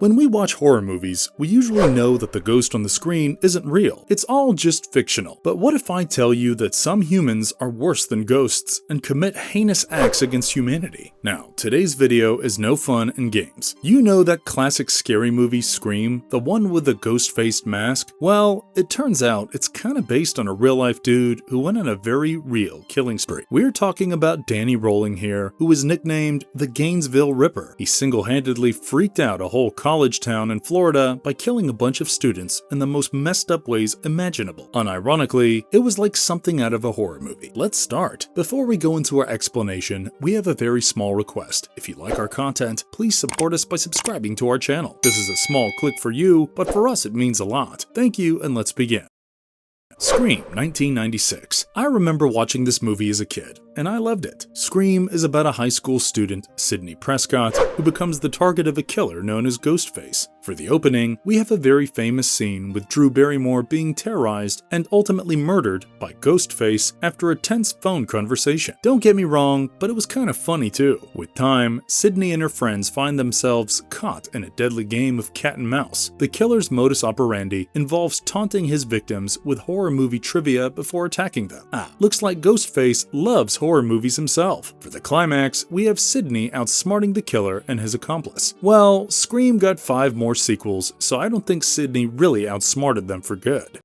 When we watch horror movies, we usually know that the ghost on the screen isn't real. It's all just fictional. But what if I tell you that some humans are worse than ghosts and commit heinous acts against humanity? Now, today's video is no fun and games. You know that classic scary movie Scream, the one with the ghost-faced mask? Well, it turns out it's kinda based on a real-life dude who went on a very real killing spree. We're talking about Danny Rolling here, who was nicknamed the Gainesville Ripper. He single-handedly freaked out a whole college town in Florida by killing a bunch of students in the most messed up ways imaginable. Unironically, it was like something out of a horror movie. Let's start. Before we go into our explanation, we have a very small request. If you like our content, please support us by subscribing to our channel. This is a small click for you, but for us it means a lot. Thank you, and let's begin. Scream, 1996. I remember watching this movie as a kid, and I loved it. Scream is about a high school student, Sidney Prescott, who becomes the target of a killer known as Ghostface. For the opening, we have a very famous scene with Drew Barrymore being terrorized and ultimately murdered by Ghostface after a tense phone conversation. Don't get me wrong, but it was kind of funny too. With time, Sidney and her friends find themselves caught in a deadly game of cat and mouse. The killer's modus operandi involves taunting his victims with horror movie trivia before attacking them. Looks like Ghostface loves horror movies himself. For the climax, we have Sidney outsmarting the killer and his accomplice. Well, Scream got 5 more sequels, so I don't think Sidney really outsmarted them for good.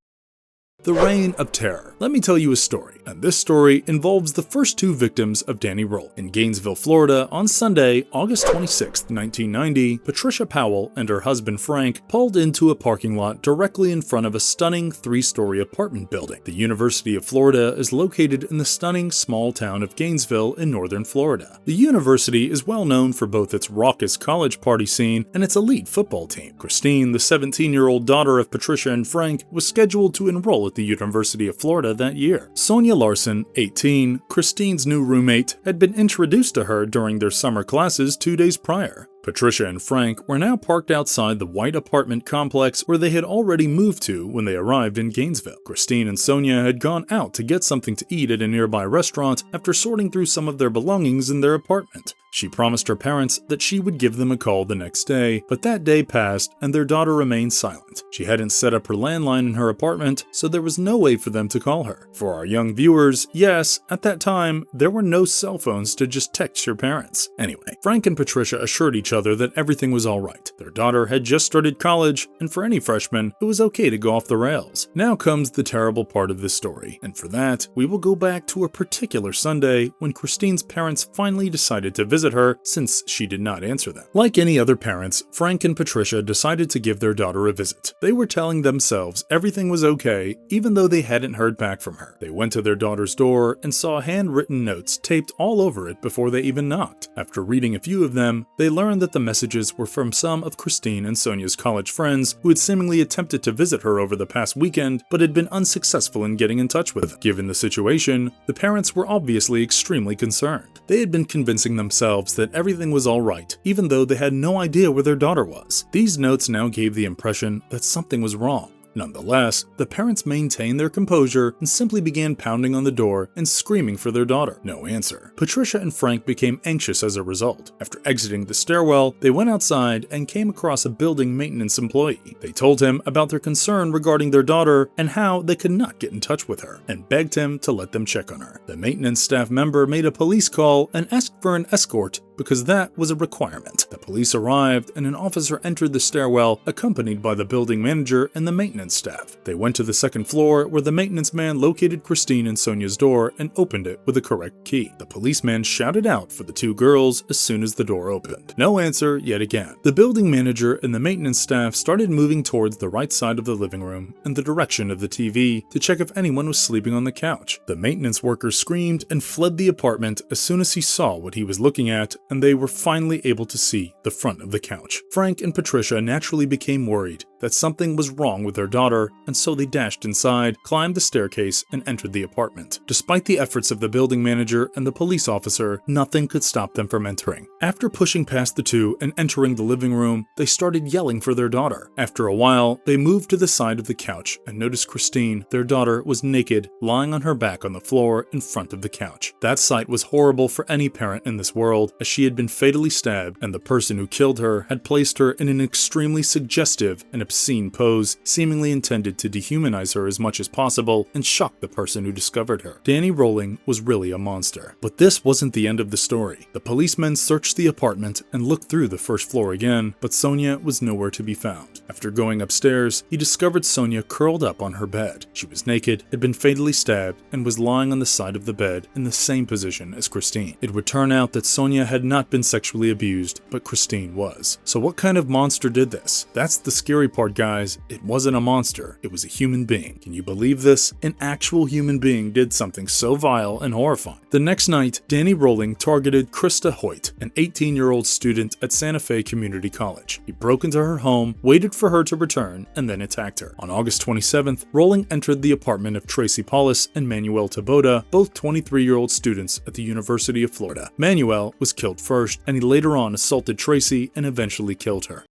The Reign of Terror. Let me tell you a story, and this story involves the first 2 victims of Danny Rolling. In Gainesville, Florida, on Sunday, August 26, 1990, Patricia Powell and her husband Frank pulled into a parking lot directly in front of a stunning 3-story apartment building. The University of Florida is located in the stunning small town of Gainesville in northern Florida. The university is well known for both its raucous college party scene and its elite football team. Christine, the 17-year-old daughter of Patricia and Frank, was scheduled to enroll at the University of Florida that year. Sonia Larson, 18, Christine's new roommate, had been introduced to her during their summer classes 2 days prior. Patricia and Frank were now parked outside the white apartment complex where they had already moved to when they arrived in Gainesville. Christine and Sonia had gone out to get something to eat at a nearby restaurant after sorting through some of their belongings in their apartment. She promised her parents that she would give them a call the next day, but that day passed and their daughter remained silent. She hadn't set up her landline in her apartment, so there was no way for them to call her. For our young viewers, yes, at that time, there were no cell phones to just text your parents. Anyway, Frank and Patricia assured each other that everything was alright. Their daughter had just started college, and for any freshman, it was okay to go off the rails. Now comes the terrible part of this story, and for that, we will go back to a particular Sunday when Christine's parents finally decided to visit her since she did not answer them. Like any other parents, Frank and Patricia decided to give their daughter a visit. They were telling themselves everything was okay, even though they hadn't heard back from her. They went to their daughter's door and saw handwritten notes taped all over it before they even knocked. After reading a few of them, they learned that the messages were from some of Christine and Sonia's college friends who had seemingly attempted to visit her over the past weekend but had been unsuccessful in getting in touch with them. Given the situation, the parents were obviously extremely concerned. They had been convincing themselves that everything was alright, even though they had no idea where their daughter was. These notes now gave the impression that something was wrong. Nonetheless, the parents maintained their composure and simply began pounding on the door and screaming for their daughter. No answer. Patricia and Frank became anxious as a result. After exiting the stairwell, they went outside and came across a building maintenance employee. They told him about their concern regarding their daughter and how they could not get in touch with her, and begged him to let them check on her. The maintenance staff member made a police call and asked for an escort because that was a requirement. The police arrived and an officer entered the stairwell accompanied by the building manager and the maintenance staff. They went to the second floor where the maintenance man located Christine and Sonia's door and opened it with the correct key. The policeman shouted out for the 2 girls as soon as the door opened. No answer yet again. The building manager and the maintenance staff started moving towards the right side of the living room in the direction of the TV to check if anyone was sleeping on the couch. The maintenance worker screamed and fled the apartment as soon as he saw what he was looking at, and they were finally able to see the front of the couch. Frank and Patricia naturally became worried that something was wrong with their daughter, and so they dashed inside, climbed the staircase, and entered the apartment. Despite the efforts of the building manager and the police officer, nothing could stop them from entering. After pushing past the two and entering the living room, they started yelling for their daughter. After a while, they moved to the side of the couch and noticed Christine, their daughter, was naked, lying on her back on the floor in front of the couch. That sight was horrible for any parent in this world, as she had been fatally stabbed, and the person who killed her had placed her in an extremely suggestive and obscene pose, seemingly intended to dehumanize her as much as possible and shock the person who discovered her. Danny Rolling was really a monster. But this wasn't the end of the story. The policemen searched the apartment and looked through the first floor again, but Sonia was nowhere to be found. After going upstairs, he discovered Sonia curled up on her bed. She was naked, had been fatally stabbed, and was lying on the side of the bed in the same position as Christine. It would turn out that Sonia had not been sexually abused, but Christine was. So what kind of monster did this? That's the scary part, guys. It wasn't a monster, it was a human being. Can you believe this? An actual human being did something so vile and horrifying. The next night, Danny Rolling targeted Krista Hoyt, an 18-year-old student at Santa Fe Community College. He broke into her home, waited for her to return, and then attacked her. On August 27th, Rolling entered the apartment of Tracy Paulus and Manuel Taboda, both 23-year-old students at the University of Florida. Manuel was killed first, and he later on assaulted Tracy and eventually killed her.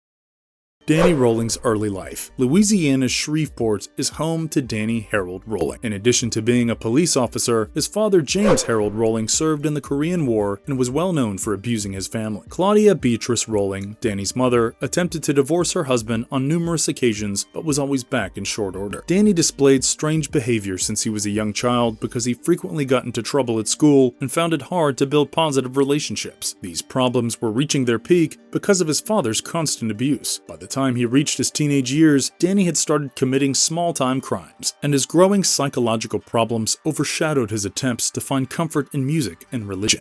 Danny Rolling's early life. Louisiana's Shreveport is home to Danny Harold Rolling. In addition to being a police officer, his father James Harold Rolling served in the Korean War and was well known for abusing his family. Claudia Beatrice Rolling, Danny's mother, attempted to divorce her husband on numerous occasions but was always back in short order. Danny displayed strange behavior since he was a young child because he frequently got into trouble at school and found it hard to build positive relationships. These problems were reaching their peak because of his father's constant abuse. By the time he reached his teenage years, Danny had started committing small-time crimes, and his growing psychological problems overshadowed his attempts to find comfort in music and religion.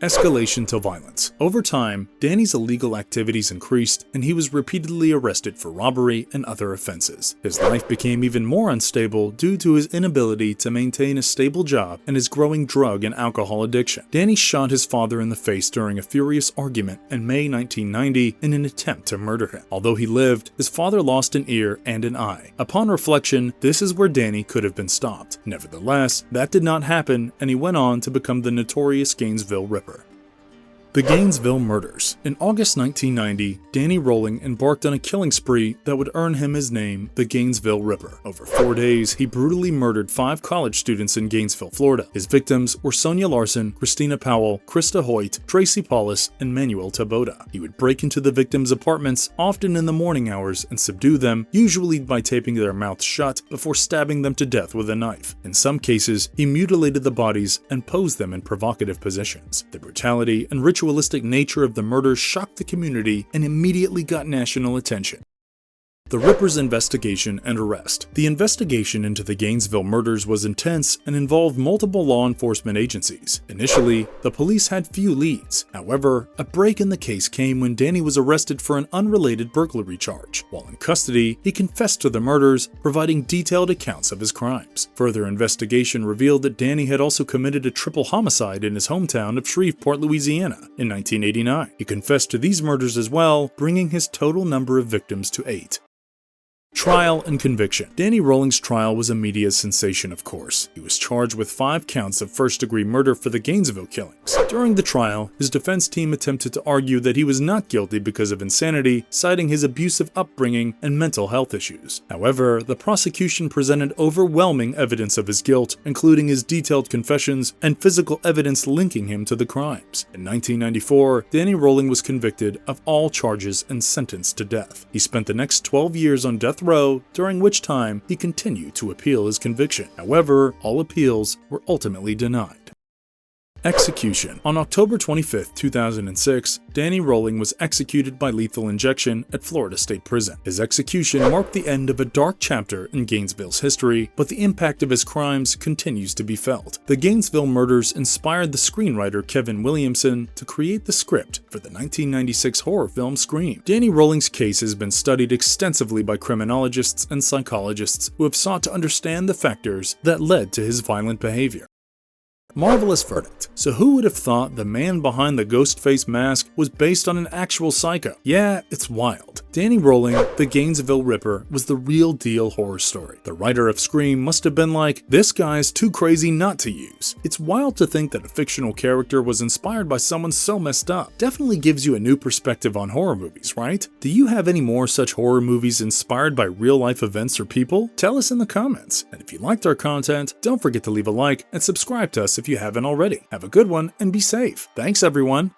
Escalation to violence. Over time, Danny's illegal activities increased, and he was repeatedly arrested for robbery and other offenses. His life became even more unstable due to his inability to maintain a stable job and his growing drug and alcohol addiction. Danny shot his father in the face during a furious argument in May 1990 in an attempt to murder him. Although he lived, his father lost an ear and an eye. Upon reflection, this is where Danny could have been stopped. Nevertheless, that did not happen, and he went on to become the notorious Gainesville Ripper. The Gainesville Murders. In August 1990, Danny Rolling embarked on a killing spree that would earn him his name, the Gainesville Ripper. Over 4 days, he brutally murdered 5 college students in Gainesville, Florida. His victims were Sonia Larson, Christina Powell, Krista Hoyt, Tracy Paulus, and Manuel Taboda. He would break into the victims' apartments, often in the morning hours, and subdue them, usually by taping their mouths shut before stabbing them to death with a knife. In some cases, he mutilated the bodies and posed them in provocative positions. The brutality and ritualistic nature of the murders shocked the community and immediately got national attention. The Ripper's investigation and arrest. The investigation into the Gainesville murders was intense and involved multiple law enforcement agencies. Initially, the police had few leads. However, a break in the case came when Danny was arrested for an unrelated burglary charge. While in custody, he confessed to the murders, providing detailed accounts of his crimes. Further investigation revealed that Danny had also committed a triple homicide in his hometown of Shreveport, Louisiana, in 1989. He confessed to these murders as well, bringing his total number of victims to 8. Trial and conviction. Danny Rolling's trial was a media sensation, of course. He was charged with 5 counts of first-degree murder for the Gainesville killings. During the trial, his defense team attempted to argue that he was not guilty because of insanity, citing his abusive upbringing and mental health issues. However, the prosecution presented overwhelming evidence of his guilt, including his detailed confessions and physical evidence linking him to the crimes. In 1994, Danny Rolling was convicted of all charges and sentenced to death. He spent the next 12 years on death row, during which time he continued to appeal his conviction. However, all appeals were ultimately denied. Execution. On October 25, 2006, Danny Rolling was executed by lethal injection at Florida State Prison. His execution marked the end of a dark chapter in Gainesville's history, but the impact of his crimes continues to be felt. The Gainesville murders inspired the screenwriter Kevin Williamson to create the script for the 1996 horror film Scream. Danny Rolling's case has been studied extensively by criminologists and psychologists who have sought to understand the factors that led to his violent behavior. Marvelous verdict. So who would have thought the man behind the Ghostface mask was based on an actual psycho? Yeah, it's wild. Danny Rolling, the Gainesville Ripper, was the real deal horror story. The writer of Scream must have been like, this guy's too crazy not to use. It's wild to think that a fictional character was inspired by someone so messed up. Definitely gives you a new perspective on horror movies, right? Do you have any more such horror movies inspired by real life events or people? Tell us in the comments. And if you liked our content, don't forget to leave a like and subscribe to us if you haven't already. Have a good one and be safe. Thanks everyone.